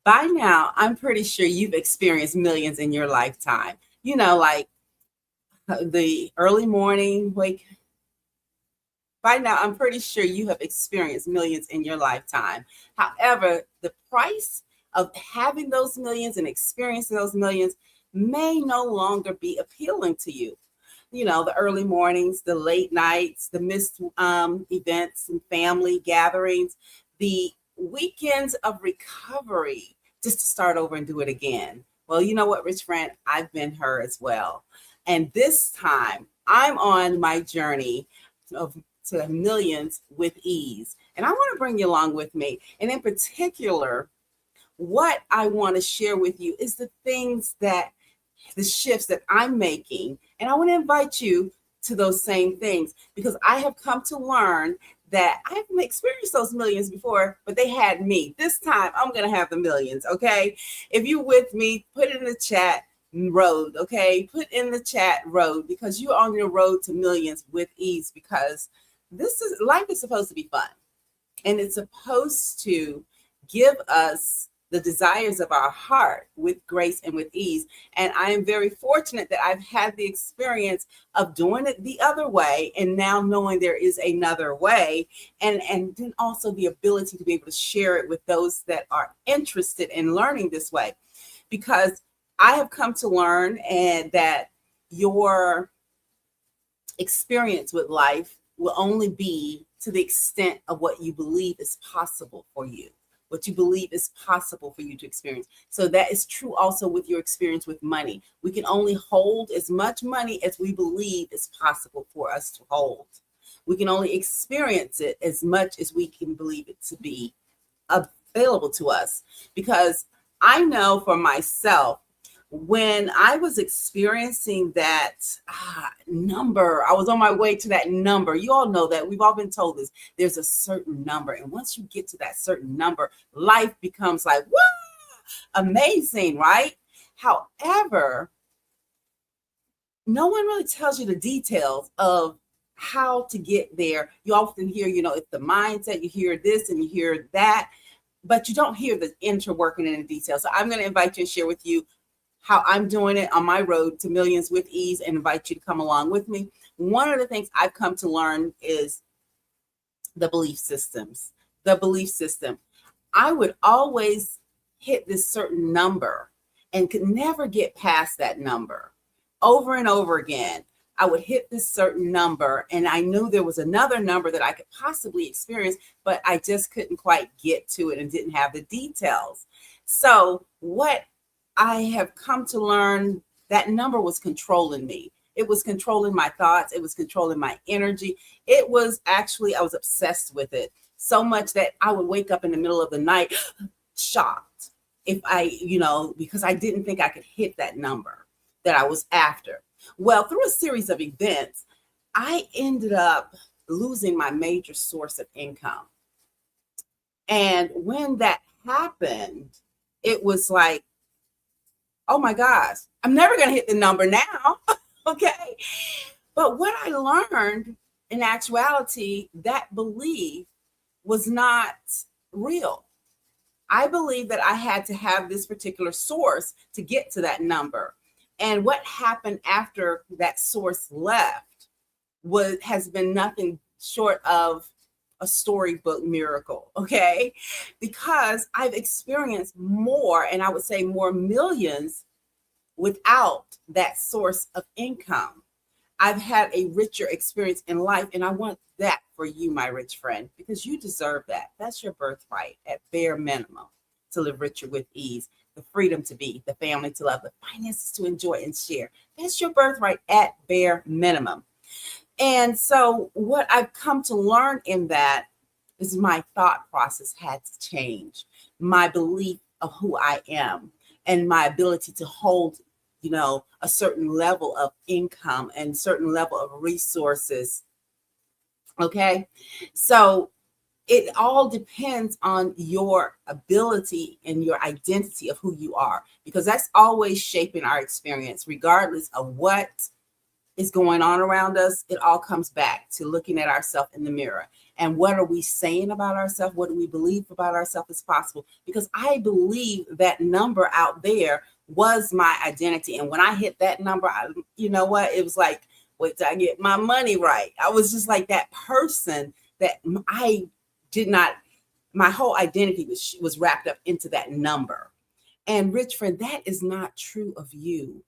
By now, I'm pretty sure you've experienced millions in your lifetime. Like the early morning wake. By now, I'm pretty sure you have experienced millions in your lifetime. However, the price of having those millions and experiencing those millions may no longer be appealing to you. The early mornings, the late nights, the missed events and family gatherings, the weekends of recovery just to start over and do it again. Well, you know what, rich friend? I've been her as well. And this time I'm on my journey of to millions with ease. And I want to bring you along with me. And in particular, what I want to share with you is the shifts that I'm making. And I want to invite you to those same things because I have come to learn that I haven't experienced those millions before, but they had me. This time I'm going to have the millions. Okay. If you're with me, put it in the chat road. Okay. Put in the chat road because you're on your road to millions with ease because life is supposed to be fun and it's supposed to give us the desires of our heart with grace and with ease. And I am very fortunate that I've had the experience of doing it the other way and now knowing there is another way. And then also the ability to be able to share it with those that are interested in learning this way. Because I have come to learn and that your experience with life will only be to the extent of what you believe is possible for you, what you believe is possible for you to experience. So that is true also with your experience with money. We can only hold as much money as we believe is possible for us to hold. We can only experience it as much as we can believe it to be available to us. Because I know for myself, when I was experiencing that number, I was on my way to that number. You all know that. We've all been told this. There's a certain number. And once you get to that certain number, life becomes like, wow, amazing, right? However, no one really tells you the details of how to get there. You often hear, it's the mindset, you hear this and you hear that, but you don't hear the interworking in the details. So I'm going to invite you and share with you how I'm doing it on my road to millions with ease and invite you to come along with me. One of the things I've come to learn is the belief systems. The belief system. I would always hit this certain number and could never get past that number. Over and over again, I would hit this certain number and I knew there was another number that I could possibly experience, but I just couldn't quite get to it and didn't have the details. So what I have come to learn, that number was controlling me. It was controlling my thoughts. It was controlling my energy. It was actually, I was obsessed with it so much that I would wake up in the middle of the night shocked if because I didn't think I could hit that number that I was after. Well, through a series of events, I ended up losing my major source of income. And when that happened, it was like, oh my gosh, I'm never going to hit the number now. Okay. But what I learned in actuality, that belief was not real. I believe that I had to have this particular source to get to that number. And what happened after that source left has been nothing short of a storybook miracle, okay? Because I've experienced more, and I would say more millions without that source of income. I've had a richer experience in life, and I want that for you, my rich friend, because you deserve that. That's your birthright at bare minimum, to live richer with ease, the freedom to be, the family to love, the finances to enjoy and share. That's your birthright at bare minimum. And so what I've come to learn in that is my thought process had to change. My belief of who I am and my ability to hold, a certain level of income and certain level of resources. Okay. So it all depends on your ability and your identity of who you are, because that's always shaping our experience, regardless of what is going on around us. It all comes back to looking at ourselves in the mirror. And what are we saying about ourselves? What do we believe about ourselves is possible? Because I believe that number out there was my identity. And when I hit that number, you know what? It was like, wait till I get my money right. I was just like that person that I did not, my whole identity was wrapped up into that number. And rich friend, that is not true of you.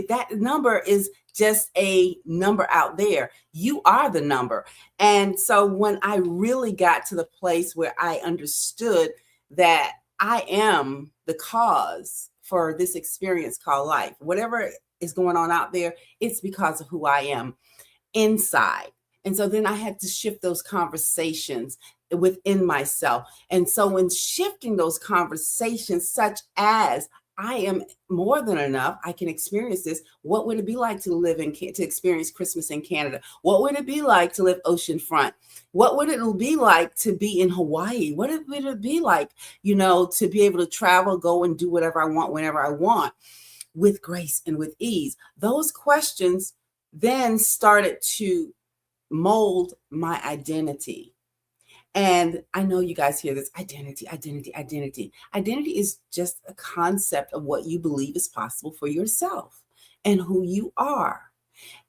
That number is just a number out there. You are the number. And so when I really got to the place where I understood that I am the cause for this experience called life, whatever is going on out there, it's because of who I am inside. And so then I had to shift those conversations within myself. And so when shifting those conversations, such as I am more than enough, I can experience this. What would it be like to live to experience Christmas in Canada? What would it be like to live oceanfront? What would it be like to be in Hawaii? What would it be like, to be able to travel, go and do whatever I want, whenever I want, with grace and with ease? Those questions then started to mold my identity. And I know you guys hear this identity. Identity is just a concept of what you believe is possible for yourself and who you are.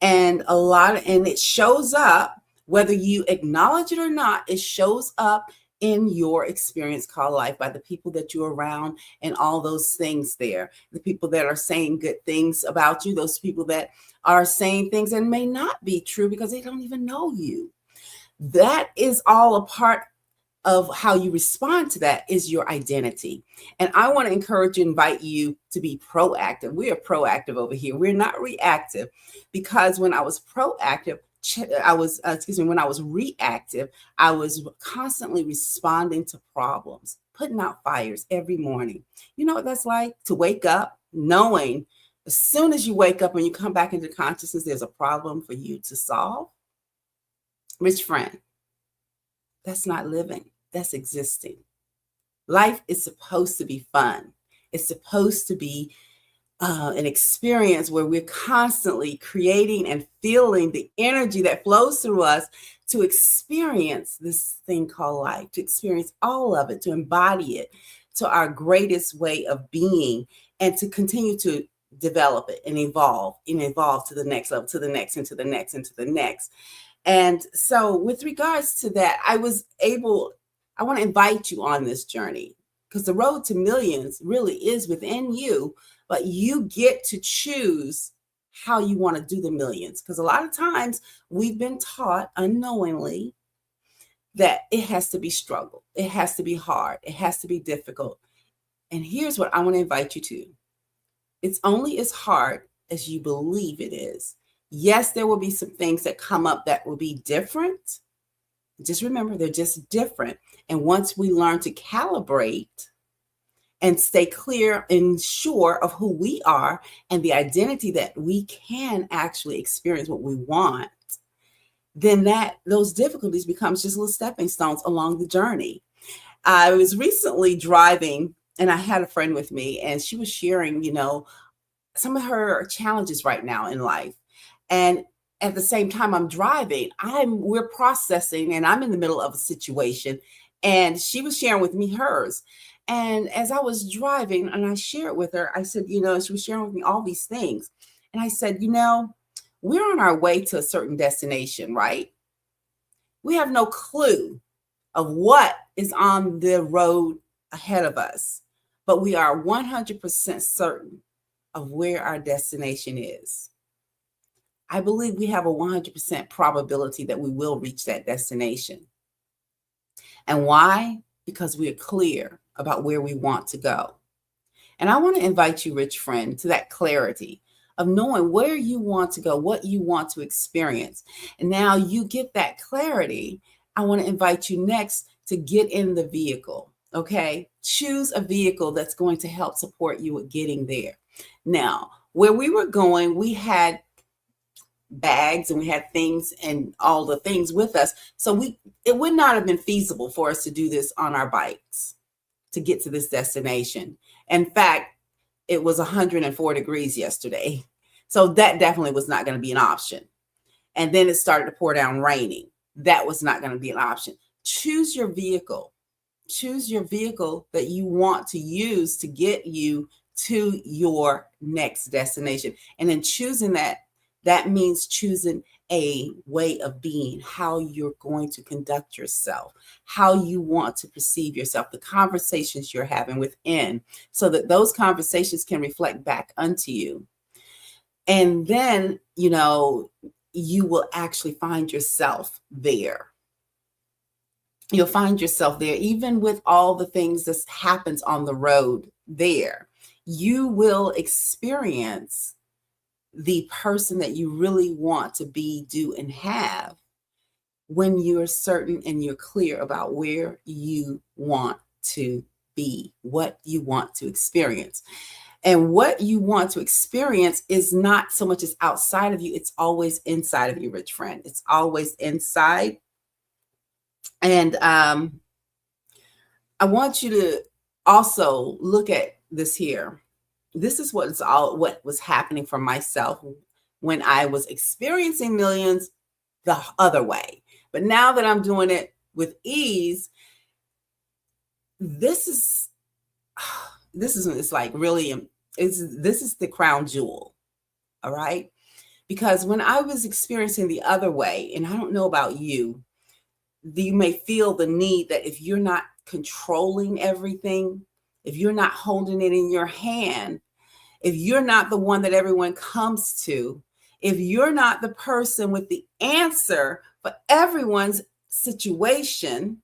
And and it shows up, whether you acknowledge it or not, it shows up in your experience called life by the people that you're around and all those things there. The people that are saying good things about you, those people that are saying things and may not be true because they don't even know you. That is all a part of how you respond to that is your identity. And I want to invite you to be proactive. We are proactive over here. We're not reactive, because when I was proactive, when I was reactive, I was constantly responding to problems, putting out fires every morning. You know what that's like? To wake up knowing as soon as you wake up and you come back into consciousness, there's a problem for you to solve. Rich friend, that's not living. That's existing. Life is supposed to be fun. It's supposed to be an experience where we're constantly creating and feeling the energy that flows through us to experience this thing called life, to experience all of it, to embody it to our greatest way of being, and to continue to develop it and evolve to the next level, to the next, and to the next, and to the next. And so with regards to that, I want to invite you on this journey, because the road to millions really is within you, but you get to choose how you want to do the millions. Because a lot of times we've been taught unknowingly that it has to be struggle. It has to be hard. It has to be difficult. And here's what I want to invite you to. It's only as hard as you believe it is. Yes, there will be some things that come up that will be different. Just remember, they're just different. And once we learn to calibrate and stay clear and sure of who we are and the identity that we can actually experience what we want, then those difficulties becomes just little stepping stones along the journey. I was recently driving and I had a friend with me, and she was sharing, some of her challenges right now in life. And at the same time I'm driving, we're processing, and I'm in the middle of a situation, and she was sharing with me hers. And as I was driving and I shared with her, I said, she was sharing with me all these things. And I said, we're on our way to a certain destination, right? We have no clue of what is on the road ahead of us, but we are 100% certain of where our destination is. I believe we have a 100% probability that we will reach that destination. And why? Because we are clear about where we want to go. And I want to invite you, rich friend, to that clarity of knowing where you want to go, what you want to experience. And now you get that clarity. I want to invite you next to get in the vehicle. Okay. Choose a vehicle that's going to help support you with getting there. Now, where we were going, we had bags and we had things and all the things with us. So it would not have been feasible for us to do this on our bikes to get to this destination. In fact, it was 104 degrees yesterday. So that definitely was not going to be an option. And then it started to pour down raining. that was not going to be an option. Choose your vehicle. Choose your vehicle that you want to use to get you to your next destination. And in choosing that, that means choosing a way of being, how you're going to conduct yourself, how you want to perceive yourself, the conversations you're having within, so that those conversations can reflect back unto you. And then, you will actually find yourself there. You'll find yourself there, even with all the things that happens on the road there. You will experience the person that you really want to be, do, and have when you're certain and you're clear about where you want to be, what you want to experience. And what you want to experience is not so much as outside of you, it's always inside of you, rich friend. It's always inside. And I want you to also look at this here. This is what was happening for myself when I was experiencing millions the other way. But now that I'm doing it with ease, this is it's like really, this is the crown jewel. All right. Because when I was experiencing the other way, and I don't know about you, you may feel the need that if you're not controlling everything, if you're not holding it in your hand, if you're not the one that everyone comes to, if you're not the person with the answer for everyone's situation,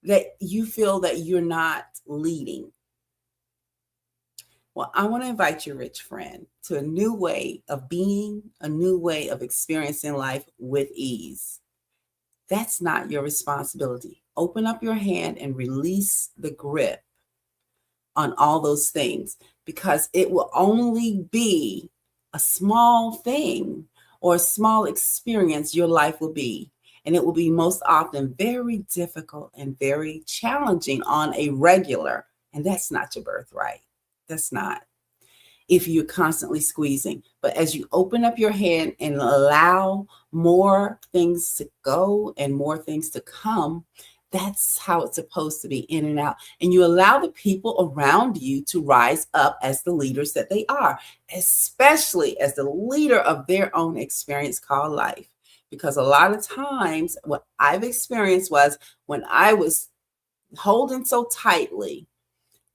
that you feel that you're not leading. Well, I want to invite you, rich friend, to a new way of being, a new way of experiencing life with ease. That's not your responsibility. Open up your hand and release the grip on all those things, because it will only be a small thing or a small experience your life will be. And it will be most often very difficult and very challenging on a regular. And that's not your birthright. That's not. If you're constantly squeezing. But as you open up your hand and allow more things to go and more things to come, that's how it's supposed to be, in and out. And you allow the people around you to rise up as the leaders that they are, especially as the leader of their own experience called life. Because a lot of times what I've experienced was when I was holding so tightly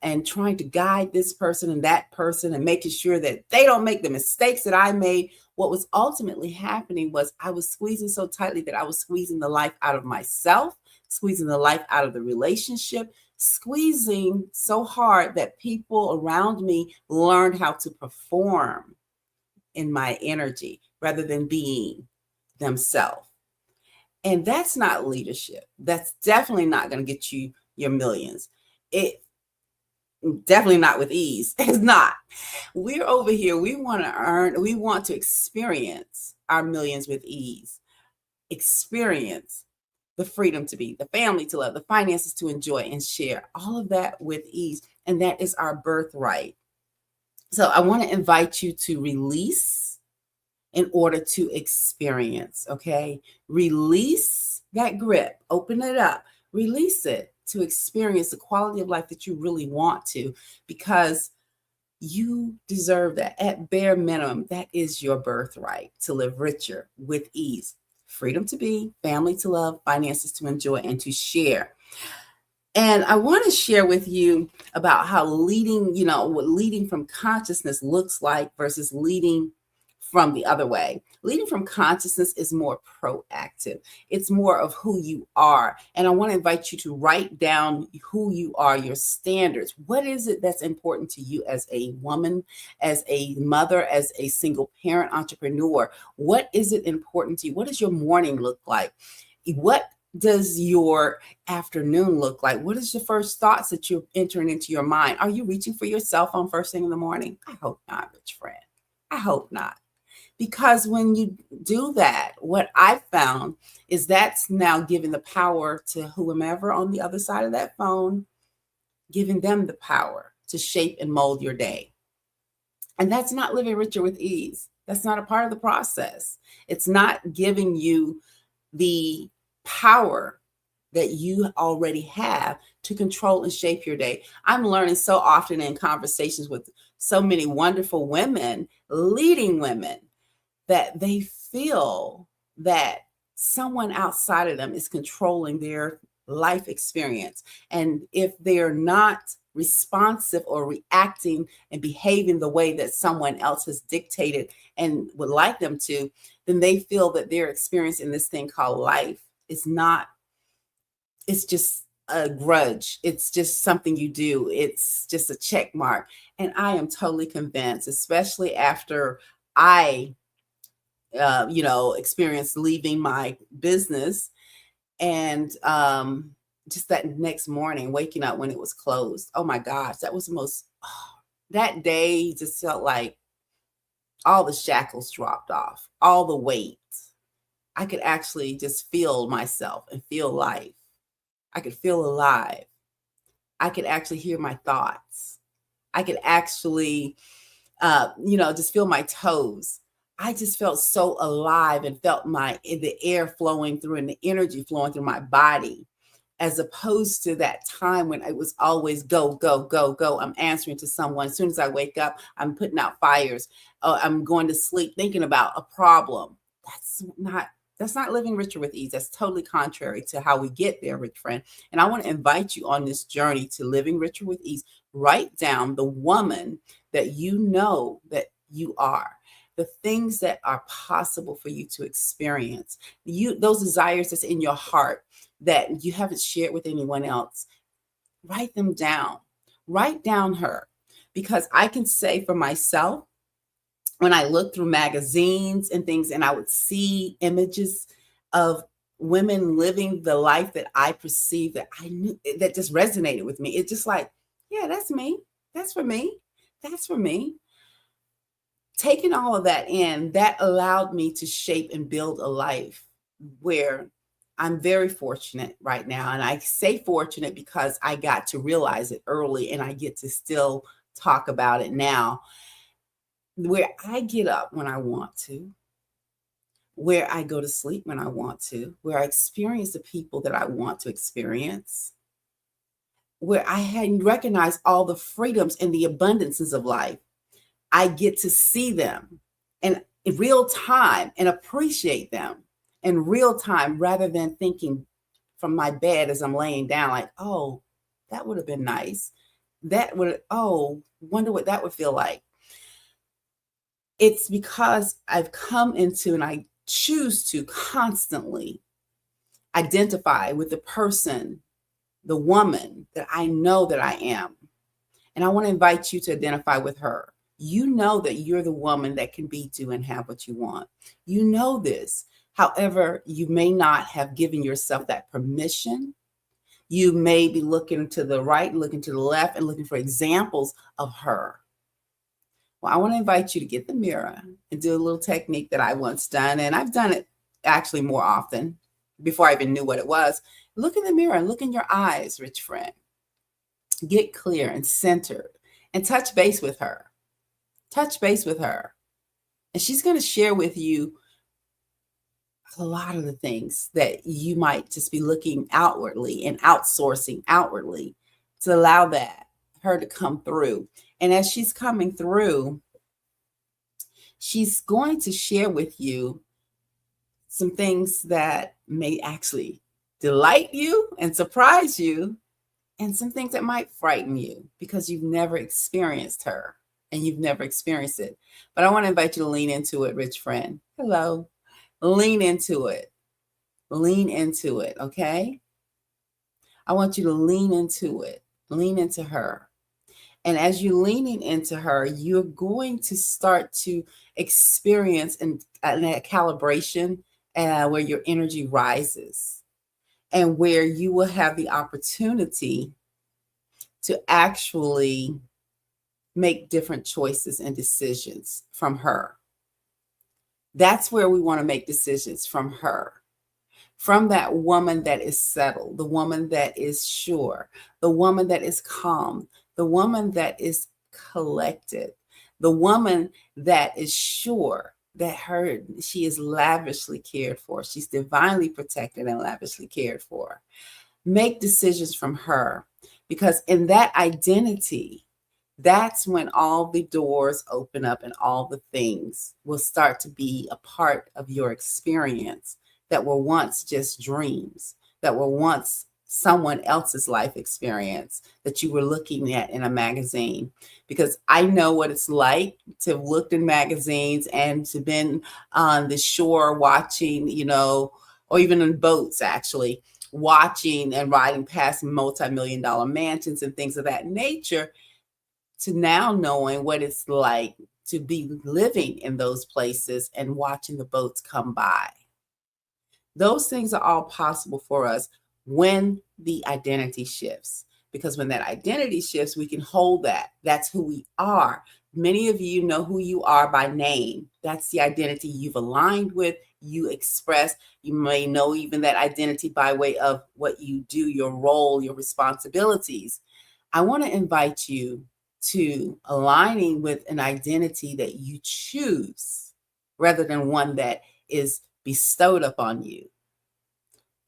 and trying to guide this person and that person and making sure that they don't make the mistakes that I made, what was ultimately happening was I was squeezing so tightly that I was squeezing the life out of myself, squeezing the life out of the relationship, squeezing so hard that people around me learned how to perform in my energy rather than being themselves. And that's not leadership. That's definitely not going to get you your millions. It definitely not with ease. It's not. We're over here. We want to earn, we want to experience our millions with ease. Experience the freedom to be, the family to love, the finances to enjoy and share, all of that with ease. And that is our birthright. So I want to invite you to release in order to experience, okay? Release that grip, open it up, release it to experience the quality of life that you really want to, because you deserve that. At bare minimum, that is your birthright, to live richer with ease, freedom to be, family to love, finances to enjoy, and to share. And I want to share with you about how leading, what leading from consciousness looks like versus leading from the other way. Leading from consciousness is more proactive. It's more of who you are. And I want to invite you to write down who you are, your standards. What is it that's important to you as a woman, as a mother, as a single parent, entrepreneur? What is it important to you? What does your morning look like? What does your afternoon look like? What is the first thoughts that you're entering into your mind? Are you reaching for your cell phone first thing in the morning? I hope not, rich friend. I hope not. Because when you do that, what I found is that's now giving the power to whomever on the other side of that phone, giving them the power to shape and mold your day. And that's not living richer with ease. That's not a part of the process. It's not giving you the power that you already have to control and shape your day. I'm learning so often in conversations with so many wonderful women, leading women, that they feel that someone outside of them is controlling their life experience. And if they're not responsive or reacting and behaving the way that someone else has dictated and would like them to, then they feel that their experience in this thing called life is not, it's just a grudge. It's just something you do. It's just a check mark. And I am totally convinced, especially after I experienced leaving my business and just that next morning, waking up when it was closed. Oh my gosh, that was the most, that day just felt like all the shackles dropped off, all the weight. I could actually just feel myself and feel life. I could feel alive. I could actually hear my thoughts. I could actually, just feel my toes. I just felt so alive and felt the air flowing through and the energy flowing through my body, as opposed to that time when it was always go, go, go, go. I'm answering to someone. As soon as I wake up, I'm putting out fires. I'm going to sleep thinking about a problem. That's not living richer with ease. That's totally contrary to how we get there, rich friend. And I want to invite you on this journey to living richer with ease. Write down the woman that you know that you are, the things that are possible for you to experience, those desires that's in your heart that you haven't shared with anyone else. Write them down. Write down her, because I can say for myself, when I look through magazines and things and I would see images of women living the life that I perceived, that I knew, that just resonated with me. It's just like, yeah, that's me. That's for me. That's for me. Taking all of that in, that allowed me to shape and build a life where I'm very fortunate right now. And I say fortunate because I got to realize it early and I get to still talk about it now, where I get up when I want to, where I go to sleep when I want to, where I experience the people that I want to experience, where I hadn't recognized all the freedoms and the abundances of life. I get to see them in real time and appreciate them in real time, rather than thinking from my bed as I'm laying down, like, oh, that would have been nice. Wonder what that would feel like. It's because I've come into, and I choose to constantly identify with the person, the woman that I know that I am. And I want to invite you to identify with her. You know that you're the woman that can be, do, and have what you want. You know this. However, you may not have given yourself that permission. You may be looking to the right, looking to the left, and looking for examples of her. Well, I want to invite you to get the mirror and do a little technique that I once done. And I've done it actually more often before I even knew what it was. Look in the mirror and look in your eyes, rich friend. Get clear and centered and touch base with her. Touch base with her. And she's going to share with you a lot of the things that you might just be looking outwardly and outsourcing outwardly, to allow that her to come through. And as she's coming through, she's going to share with you some things that may actually delight you and surprise you, and some things that might frighten you because you've never experienced her and you've never experienced it. But I want to invite you to lean into it, rich friend. Hello. Lean into it. Lean into it, okay? I want you to lean into it. Lean into her. And as you're leaning into her, you're going to start to experience a calibration where your energy rises, and where you will have the opportunity to actually make different choices and decisions from her. That's where we want to make decisions from her. From that woman that is settled, the woman that is sure, the woman that is calm, the woman that is collected, the woman that is sure that she is lavishly cared for. She's divinely protected and lavishly cared for. Make decisions from her, because in that identity, that's when all the doors open up and all the things will start to be a part of your experience that were once just dreams, that were once someone else's life experience that you were looking at in a magazine. Because I know what it's like to have looked in magazines and to been on the shore watching, or even in boats actually, watching and riding past multi-million-dollar mansions and things of that nature, to now knowing what it's like to be living in those places and watching the boats come by. Those things are all possible for us when the identity shifts, because when that identity shifts, we can hold that. That's who we are. Many of you know who you are by name. That's the identity you've aligned with, you express. You may know even that identity by way of what you do, your role, your responsibilities. I want to invite you to aligning with an identity that you choose rather than one that is bestowed upon you.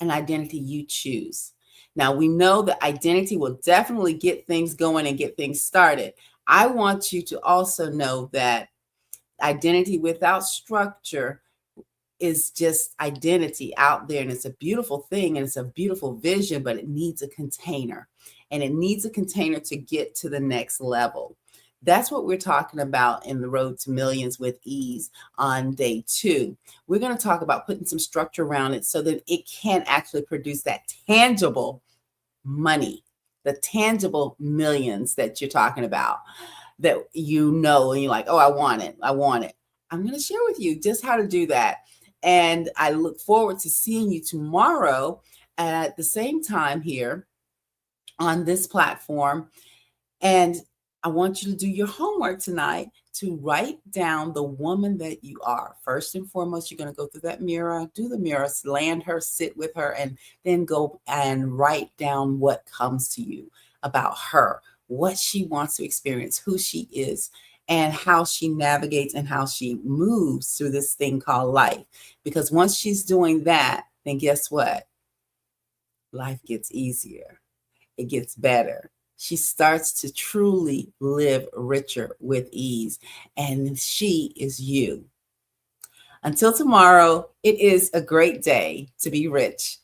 An identity you choose. Now, we know that identity will definitely get things going and get things started. I want you to also know that identity without structure is just identity out there, and it's a beautiful thing and it's a beautiful vision, but it needs a container, and it needs a container to get to the next level. That's what we're talking about in the Road to Millions with Ease on day 2. We're going to talk about putting some structure around it so that it can actually produce that tangible money, the tangible millions that you're talking about, that and you're like, oh, I want it. I'm going to share with you just how to do that. And I look forward to seeing you tomorrow at the same time here on this platform. And I want you to do your homework tonight to write down the woman that you are. First and foremost, you're going to go through that mirror, do the mirror, land her, sit with her, and then go and write down what comes to you about her, what she wants to experience, who she is, and how she navigates and how she moves through this thing called life. Because once she's doing that, then guess what? Life gets easier. It gets better. She starts to truly live richer with ease, and she is you. Until tomorrow, it is a great day to be rich.